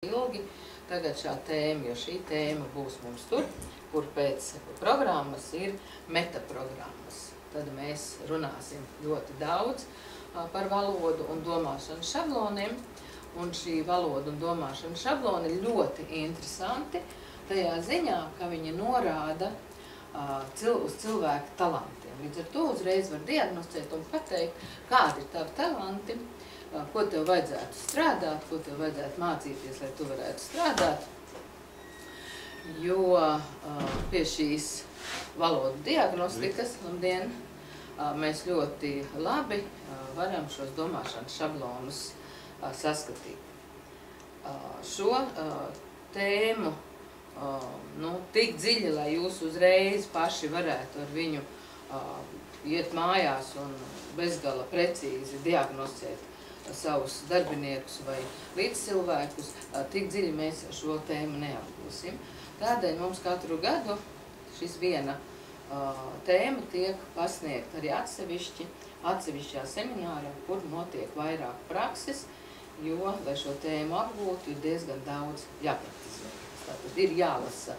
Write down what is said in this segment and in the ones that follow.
ilgi tagad šā tēma, jo šī tēma būs mums tur, kur pēc programmas ir metaprogrammas. Tad mēs runāsim ļoti daudz par valodu un domāšanas šabloniem, un šī valoda un domāšanas šabloni ir ļoti interesanti tajā ziņā, ka viņi norāda uz cilvēku talantiem. Līdz ar to uzreiz var diagnosticēt un pateikt, kādi ir tavi talanti, ko tev vajadzētu strādāt, ko tev vajadzētu mācīties, lai tu varētu strādāt. Jo pie šīs valodu diagnostikas, labdien, mēs ļoti labi varam šos domāšanas šablonus saskatīt. Šo tēmu tik dziļi, lai jūs uzreiz paši varētu ar viņu iet mājās un bezgala precīzi diagnosticēt savus darbiniekus vai līdzcilvēkus, tik dziļi mēs šo tēmu neapgūsim. Tādēļ mums katru gadu šis viena tēma tiek pasniegt arī atsevišķā seminārā, kur notiek vairāk prakses, jo, lai šo tēmu apgūtu, ir diezgan daudz jāpraktizē. Tātad ir jālasa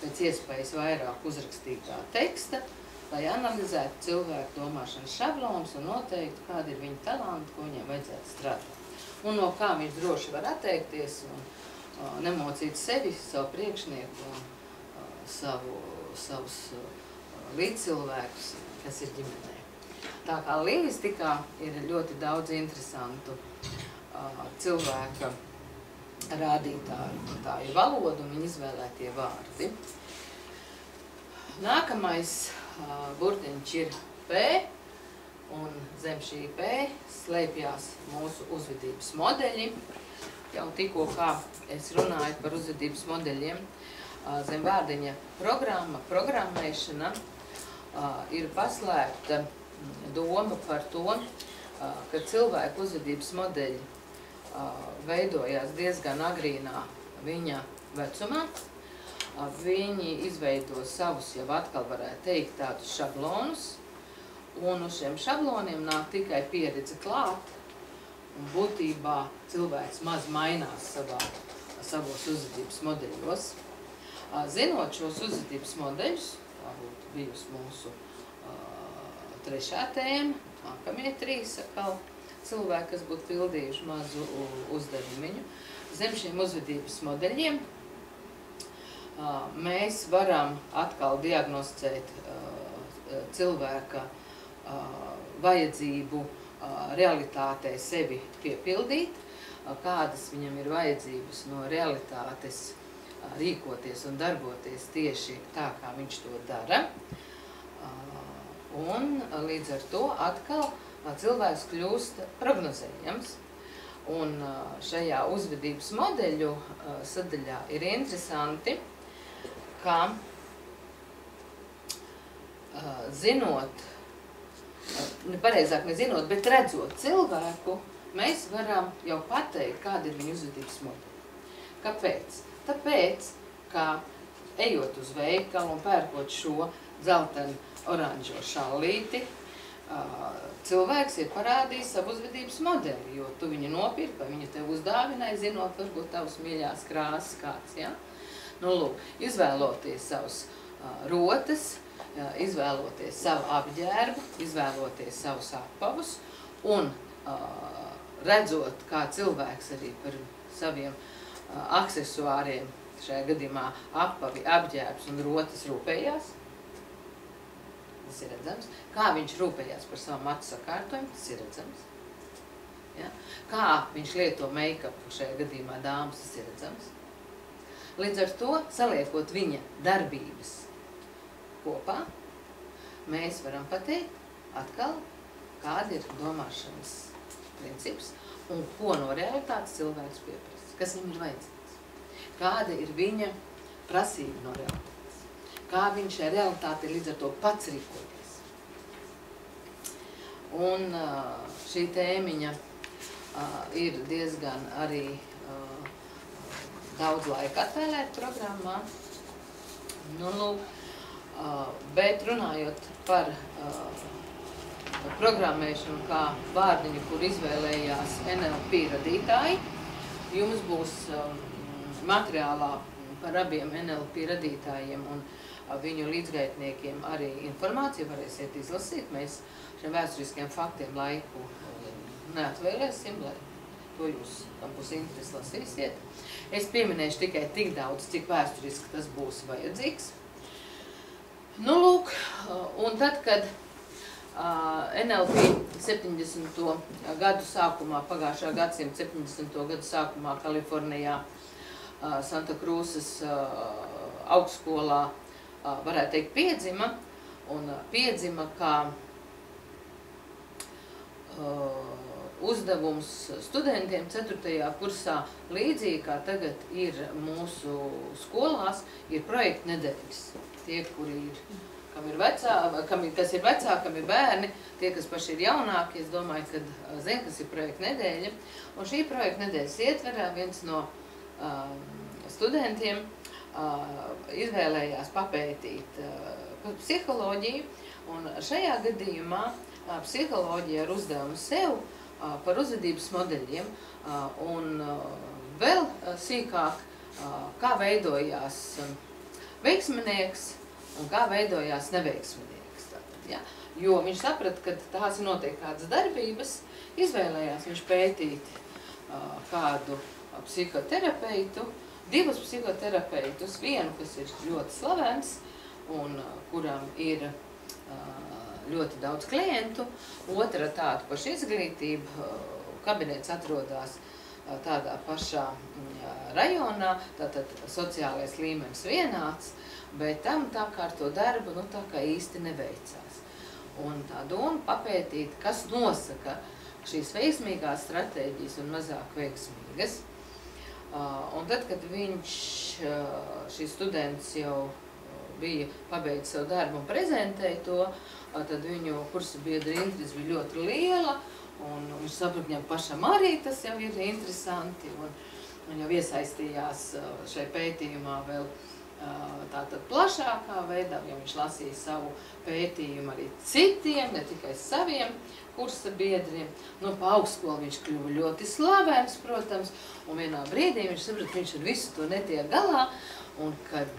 pēc iespējas vairāk uzrakstītā teksta, lai analizētu cilvēku domāšanas šablonus un noteiktu, kādi ir viņa talanti, ko viņiem vajadzētu strādāt. Un no kā viņš droši var atteikties un nemocīt sevi, savu priekšnieku un savus līdzcilvēkus, kas ir ģimenē. Tā kā lingvistikā ir ļoti daudz interesantu cilvēka rādītāju. Tā ir valoda un viņa izvēlētie vārdi. Nākamais burtiņš ir P, un zem šī P slēpjās mūsu uzvedības modeļi. Jau tikko kā es runāju par uzvedības modeļiem, zem vārdiņa programma, programmēšana, ir paslēpta doma par to, ka cilvēku uzvedības modeļi veidojās diezgan agrīnā viņa vecumā. Viņi izveido savus, jau atkal varētu teikt, tādus šablonus, un uz šiem šabloniem nāk tikai pieredze klāt, un būtībā cilvēks maz mainās savos uzvedības modeļos. Zinot šos uzvedības modeļus, tā būtu bijusi mūsu trešā tēma, nākamie trīs atkal cilvēki, kas būtu pildījuši mazu uzdevumiņu. Zem šiem uzvedības modeļiem mēs varam atkal diagnosticēt cilvēka vajadzību realitātei sevi piepildīt, kādas viņam ir vajadzības no realitātes rīkoties un darboties tieši tā, kā viņš to dara. Un līdz ar to atkal cilvēks kļūst prognozējams. Un šajā uzvedības modeļu sadaļā ir interesanti, ka zinot, pareizāk nezinot, bet redzot cilvēku, mēs varam jau pateikt, kāda ir viņa uzvedības modeļa. Kāpēc? Tāpēc, ka ejot uz veikalu un pērkot šo dzeltenu oranžo šallīti, cilvēks ir parādījis savu uzvedības modeli, jo tu viņu nopirki, vai viņu tev uzdāvināja, zinot, varbūt tavas mīļās krāsas kāds, ja? Nu, lūk, izvēloties savus rotas, izvēloties savu apģērbu, izvēloties savus apavus un redzot, kā cilvēks arī par saviem aksesuāriem, šajā gadījumā apavi, apģērbs un rotas rūpējās, tas ir redzams. Kā viņš rūpējās par savu matu sakārtojumu, tas ir redzams. Ja? Kā viņš lieto make-upu, šajā gadījumā dāmas, tas ir redzams. Līdz ar to, saliekot viņa darbības kopā, mēs varam pateikt atkal, kāda ir domāšanas princips un ko no realitātes cilvēks pieprasa, kas viņam ir vajadzīgs. Kāda ir viņa prasība no realitātes. Kā viņš ar realitāti līdz ar to pats rīkoties. Un šī tēmiņa ir diezgan arī daudz laika atvēlēt programmā. Nu, lūk, bet runājot par programmēšanu kā vārdiņu, kur izvēlējās NLP radītāji, jums būs materiālā par abiem NLP radītājiem un viņu līdzgaitniekiem arī informāciju varēsiet izlasīt. Mēs šiem vēsturiskiem faktiem laiku neatvēlēsim, lai to jūs, kam būs interesi, lasīsiet. Es pieminēšu tikai tik daudz, cik vēsturiski tas būs vajadzīgs. Nu, lūk, un tad, kad NLP 70. gadu sākumā, pagājušā gadsimta 70. gadu sākumā Kalifornijā, Santa Krūzes augstskolā, varētu teikt, piedzima, un piedzima kā uzdevums studentiem 4. kursā, līdzīgi kā tagad ir mūsu skolās, ir projekta nedēļas. Tie, kuri ir, kas ir vecāki, kam ir bērni, tie, kas paši ir jaunāki, es domāju, ka zina, kas ir projekta nedēļa. Un šī projekta nedēļas ietverā viens no studentiem izvēlējās papētīt psiholoģiju, un šajā gadījumā psiholoģija ar uzdevumu sev par uzvedības modeļiem un vēl sīkāk, kā veidojās veiksminieks un kā veidojās neveiksminieks. Tātad, ja? Jo viņš saprata, ka tās ir noteikti kādas darbības, izvēlējās viņš pētīt kādu psihoterapeitu, divus psihoterapeitus, vienu, kas ir ļoti slavens un kuram ir ļoti daudz klientu, otra tādu pašu izglītību, kabinets atrodas tādā pašā rajonā, tātad sociālais līmenis vienāds, bet tam tā kā ar to darbu, tā kā īsti neveicās. Un tā doma papētīt, kas nosaka šīs veiksmīgās stratēģijas un mazāk veiksmīgas. Un tad, kad šis students jau bija pabeidzis savu darbu un prezentēja to, tad viņu kursa biedra interese bija ļoti liela, un viņš saprata, viņam pašam arī tas jau ir interesanti, un jau iesaistījās šai pētījumā vēl tātad plašākā veidā, jo viņš lasīja savu pētījumu arī citiem, ne tikai saviem kursa biedriem. Pa augstskolu viņš kļuva ļoti slavens, protams, un vienā brīdī viņš saprata, ka viņš ar visu to netiek galā, un kad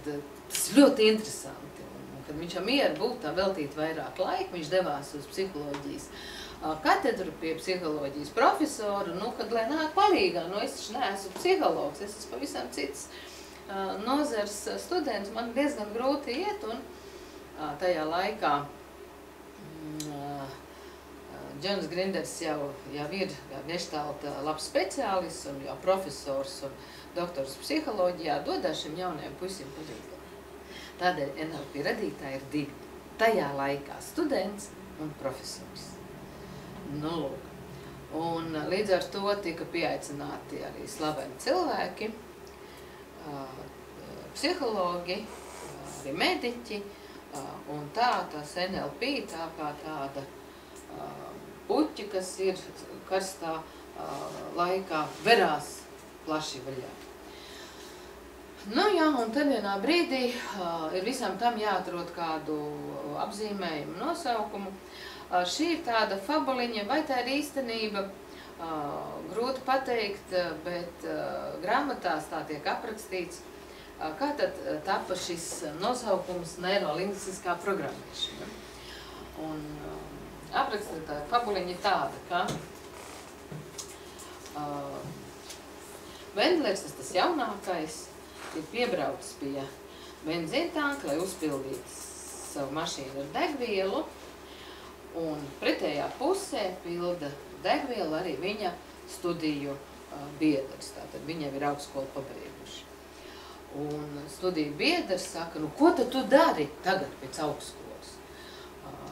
tas ir ļoti interesanti, un kad viņš mieru būtu tā veltīt vairāk laika, viņš devās uz psiholoģijas katedru pie psiholoģijas profesoru, kad lai nāk palīgā, es taču neesmu psihologs, es esmu pavisam cits nozars students, man diezgan grūti iet, un tajā laikā Džons Grinders jau ir geštalta labs speciālists un jau profesors un doktors psiholoģijā, dodās šim jaunajam puisim palīdzību. Tādēļ NLP radītāji ir divi. Tajā laikā students un profesors. Lūk. Un līdz ar to tika pieaicināti arī slaveni cilvēki, psihologi, arī mediķi, un tās NLP tā kā tāda puķi, kas ir karstā laikā, verās plaši vaļā. Un tad vienā brīdī ir visam tam jāatrod kādu apzīmējumu nosaukumu. Šī ir tāda fabuliņa, vai tā ir īstenība, grūti pateikt, bet grāmatās tā tiek aprakstīts, kā tad tapa šis nosaukums neirolingvistiskā programmēšana. Un aprakstītā fabuliņa ir tāda, ka Vendlers, tas jaunākais, ir piebraucis pie benzīntanka, lai uzpildītu savu mašīnu ar degvielu, un pretējā pusē pilda degvielu arī viņa studiju biedrs. Tātad viņam ir augstskolu pabeiguši. Un studiju biedrs saka, ko tad tu dari tagad pēc augstskolas?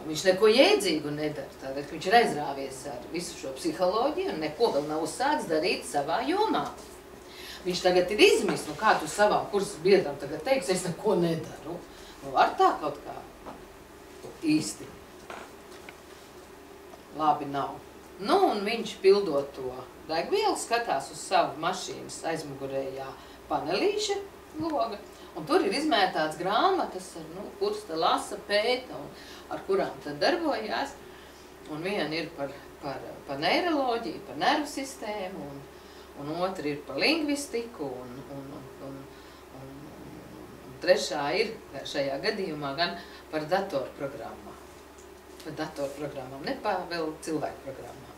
Viņš neko jēdzīgu nedara, tādēļ, ka viņš ir aizrāvies ar visu šo psiholoģiju un neko vēl nav uzsācis darīt savā jomā. Viņš tagad ir izmis, kā tu savām kursa biedram tagad teiksi, es neko nedaru. Var tā kaut kā īsti. Labi nav. Un viņš pildot to degvielu, skatās uz savu mašīnas aizmugurējā panelīša loga, un tur ir izmētāts grāmatas, kuras te lasa, pēta, un ar kurām tad darbojās. Un viena ir par neiroloģiju, par nervu sistēmu, un otra ir par lingvistiku un trešā ir šajā gadījumā gan par datorprogrammām. Par datorprogrammām, ne par vēl cilvēku programmām.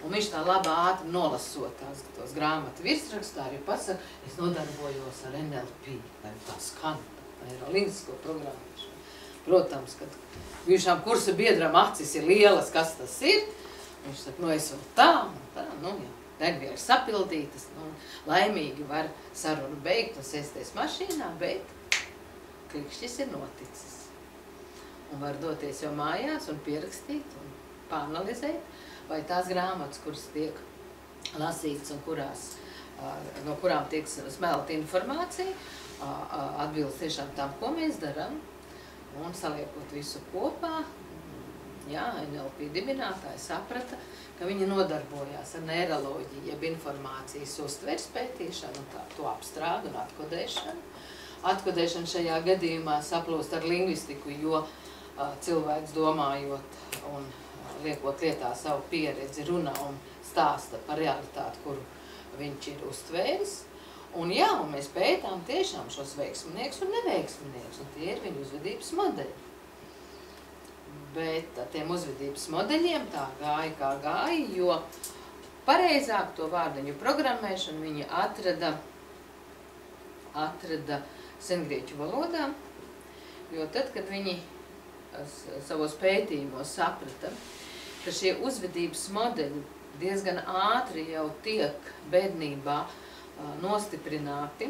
Un viņš tā labā ātri nolasot tos grāmatu virsrakstā arī pasaka, es nodarbojos ar NLP, vai tā skan, neirolingvistisko programmēšanu. Protams, kad bijušām kursa biedram acis ir lielas, kas tas ir, viņš saka, nu es vēl tā, nu jā. Degvielas sapildītas, nu, laimīgi var sarunu beigt un sēsties mašīnā, bet klikšķis ir noticis. Un var doties jau mājās un pierakstīt un pāanalizēt, vai tās grāmatas, kuras tiek lasītas un no kurām tiek smelta informācija, atbilst tiešām tam, ko mēs darām, un saliekot visu kopā. Jā, NLP dibinātāji saprata, ka viņi nodarbojās ar neiroloģiju, jeb informācijas uztveres pētīšanu, to apstrādu un atkodēšanu. Atkodēšana šajā gadījumā saplūst ar lingvistiku, jo cilvēks domājot un liekot lietā savu pieredzi, runā un stāsta par realitāti, kuru viņš ir uztvēris. Un jā, un mēs pētām tiešām šos veiksminieks un neveiksminieks, un tie ir viņu uzvedības modeļi. Bet tiem uzvedības modeļiem tā gāja kā gāja, jo pareizāk to vārdiņu programmēšanu viņi atrada sengrieķu valodā, jo tad, kad viņi savos pētījumos saprata, ka šie uzvedības modeļi diezgan ātri jau tiek bērnībā nostiprināti,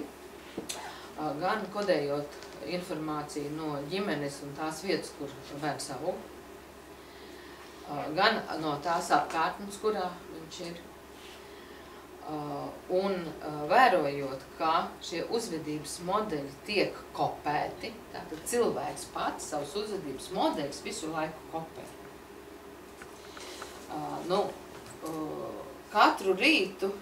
gan kodējot informāciju no ģimenes un tās vietas, kur bērns aug, gan no tās apkārtnes, kurā viņš ir. Un vērojot, kā šie uzvedības modeļi tiek kopēti, tātad cilvēks pats savus uzvedības modeļus visu laiku kopē. Katru rītu,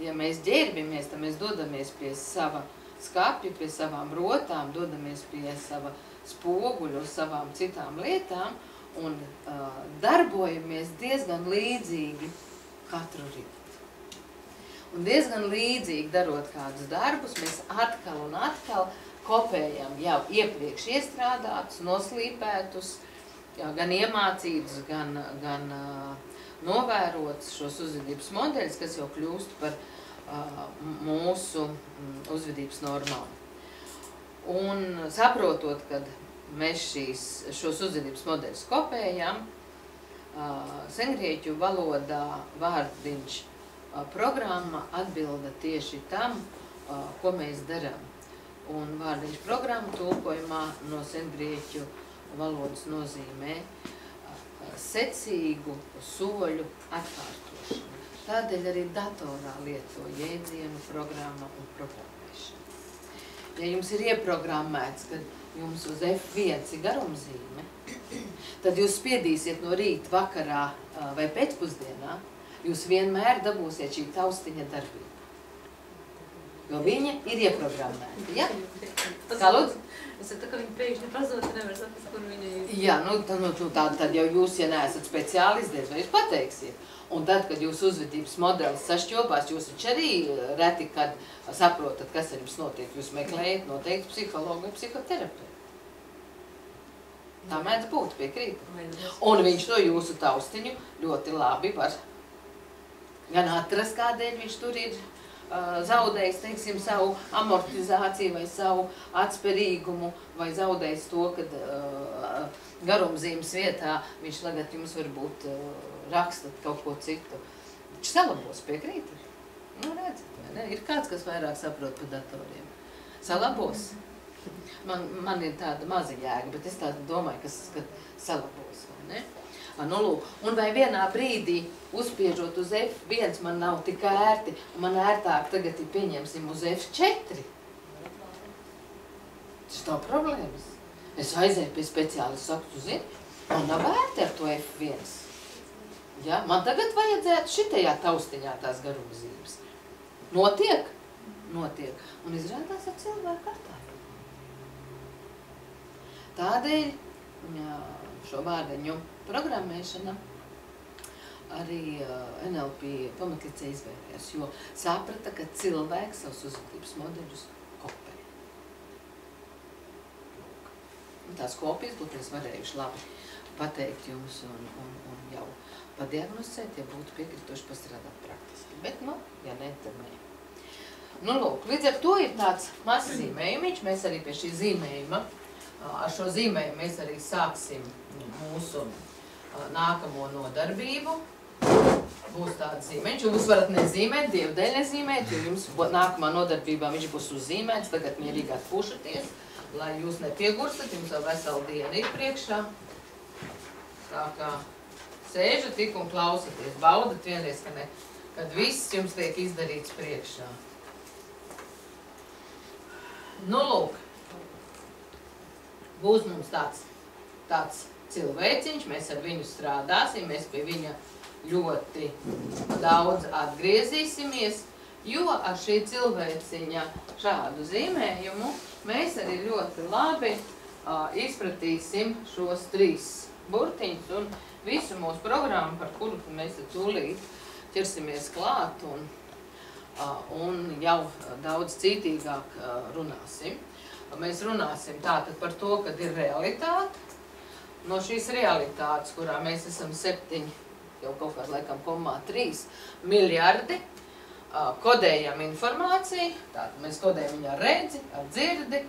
ja mēs ģērbimies, tad mēs dodamies pie sava skapja, pie savām rotām, dodamies pie sava spoguļa, uz savām citām lietām un darbojamies diezgan līdzīgi katru rītu. Un diezgan līdzīgi darot kādus darbus, mēs atkal un atkal kopējam jau iepriekš iestrādātus, noslīpētus, gan iemācītus, gan novērotus šos uzvedības modeļus, kas jau kļūst par mūsu uzvedības normām. Un saprotot, kad mēs šos uzvedības modeļus kopējam, sengrieķu valodā vārdiņš programma atbilda tieši tam, ko mēs darām. Un vārdiņš programma tulkojumā no sengrieķu valodas nozīmē secīgu soļu atkārtošanu. Tādēļ arī datorā lieto jēdzienu programma un programmēšana. Ja jums ir ieprogrammēts, ka jums uz F1 ir garumzīme, tad jūs spiedīsiet no rīta, vakarā vai pēcpusdienā, jūs vienmēr dabūsiet šī taustiņa darbību. Jo viņa ir ieprogrammēta, ja? Kā lūdzu? Es tā, ka viņa pēkšņi pazūd, nevar saprast, kur viņa ir. Jā, tad jau jūs, ja neesat speciālisti, vai jūs pateiksiet. Un tad, kad jūs uzvedības modelis sašķobās, jūs taču arī reti, kad saprotat, kas ar jums notiek. Jūs meklējat noteikti psihologu vai psihoterapeitu. Tā mēdz būt, piekrīt. Un viņš to jūsu taustiņu ļoti labi var gan atrast, kādēļ viņš tur ir zaudējis, teiksim, savu amortizāciju vai savu atsperīgumu, vai zaudējis to, kad garumzīmes vietā viņš tagad jums varbūt rakstat kaut ko citu. Viņš salabos, piekrīt. Nu, redzat, vai ne? Ir kāds, kas vairāk saprot par datoriem. Salabos. Man ir tāda maza jēga, bet es tādu domāju, ka salabos, vai ne? Nu, lūk. Un vai vienā brīdī, uzspiežot uz F1, man nav tik ērti, un man ērtāk tagad ir pieņemsim uz F4. Tas nav problēmas. Es aizēju pie speciālistu, saku, tu zini, man nav ērti ar to F1. Ja? Man tagad vajadzētu šitajā taustiņā tās garumzīmes. Notiek? Notiek. Un izrādās ar cilvēku attāju. Tādēļ šo vārdiņu programmēšana arī NLP pamatlicē izvērtējās, jo saprata, ka cilvēks savus uzvedības modeļus kopē. tās kopijas būtu mēs varējuši labi pateikt jums un jau padiagnosticēt, ja būtu piekrituši pastrādāt praktiski. Bet, nu, ja ne, tad ne. Nu, lūk, līdz ar to ir tāds mazs zīmējumiņš, mēs arī pie šī zīmējuma, ar šo zīmējumu mēs arī sāksim mūsu nākamo nodarbību. Būs tāds zīmeņš, jūs varat nezīmēt, dievdēļ nezīmēt, jo jums nākamā nodarbībā viņš būs uzzīmēts, tagad mierīgi atpūšaties, lai jūs nepiegursit, jums vēl vesela diena ir priekšā. Tā kā sēžat tik un klausaties, baudat vienreiz, kad viss jums tiek izdarīts priekšā. Nu, lūk, būs mums tāds cilvēciņš, mēs ar viņu strādāsim, mēs pie viņa ļoti daudz atgriezīsimies, jo ar šī cilvēciņa šādu zīmējumu mēs arī ļoti labi izpratīsim šos 3 burtiņus un visu mūsu programmu, par kuru mēs tūlīt ķersimies klāt un jau daudz cītīgāk runāsim. Mēs runāsim tātad par to, kad ir realitāte. No šīs realitātes, kurā mēs esam 7, jau kaut kāds laikam 3 miljardi, kodējam informāciju, tātad mēs kodējam viņu ar redzi, ar dzirdi,